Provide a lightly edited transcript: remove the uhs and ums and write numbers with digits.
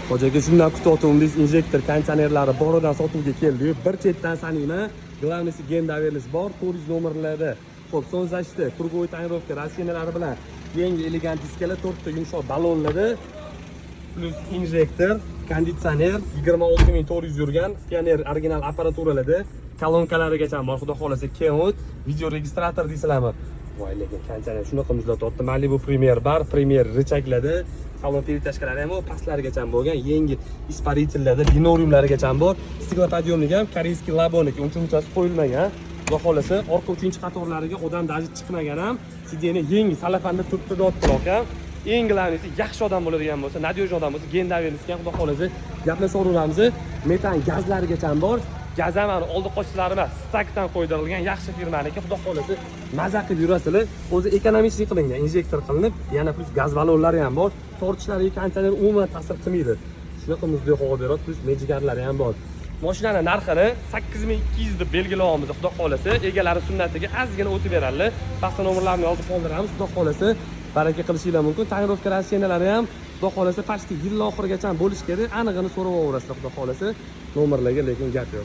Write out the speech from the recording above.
Hojaga shundan kutayotganimiz injektor konditsionerlari boridan sotuvga keldi. Bir chetdan sanayman, glavnisi gendaverlis bor, 400 nomerlarda. Xo'p, so'zlashdi. Krugovoy tonirovka rashinalari bilan yangi elegant diskalar, 4 ta yumshoq ballonlari plus injektor, konditsioner 26400 yurgan, Pioneer original apparaturalari, kolonkalarigacha bor, xudo xolasa Kenwood video registrator deysizlarmi? Voy, lekin konditsioner shunaqa muzlatyapti. Malibu Premier bar, Premier richakladi. Salon перетяжкалari ham pastlargacha bo'lgan, yangi испарительlarda, linoriumlarigacha bor. Stiklopodъемник ham koreyskiy laboniki, uncha-munchasi qo'yilmagan. Xudo xolasa orqa 3-qatorlariga odam даже chiqmagan ham. Sideni yangi salafanda turibdi dotdiroq ham. Eng glavnisi yaxshi odam bo'ladigan bo'lsa, nadyoj odam bo'lsa, gendaverlisga xudo xolasa gaplashaveramiz. Metan gazlarigacha bor. Gaz ham oldi qochlari emas, stakdan qo'ydirilgan yaxshi firmaniki, xudo xolasa maza qilib yurasizlar. O'zi ekonomik qilingan, injektor qilinib, yana plus gaz ballonlari ham bor. Tortishlariga konditsioner umuman ta'sir qilmaydi. Shunaqa muzday havo beradi, plus mejigarlari ham bor. Mashinaning narxini 8200 deb belgilayapmiz, xudo xolasa. Egalari sunnatiga ozgina o'tib beradilar. Pastda nomerlarni yozib qoldiramiz, xudo xolasa baraka qilishinglar mumkin. Tonirovka rashinalari ham xudo xolasa pashti yil oxirigacha bo'lish kerak. Anig'ini so'rab olaverasizlar, xudo xolasa. Nomerlarga lekin gap yo'q.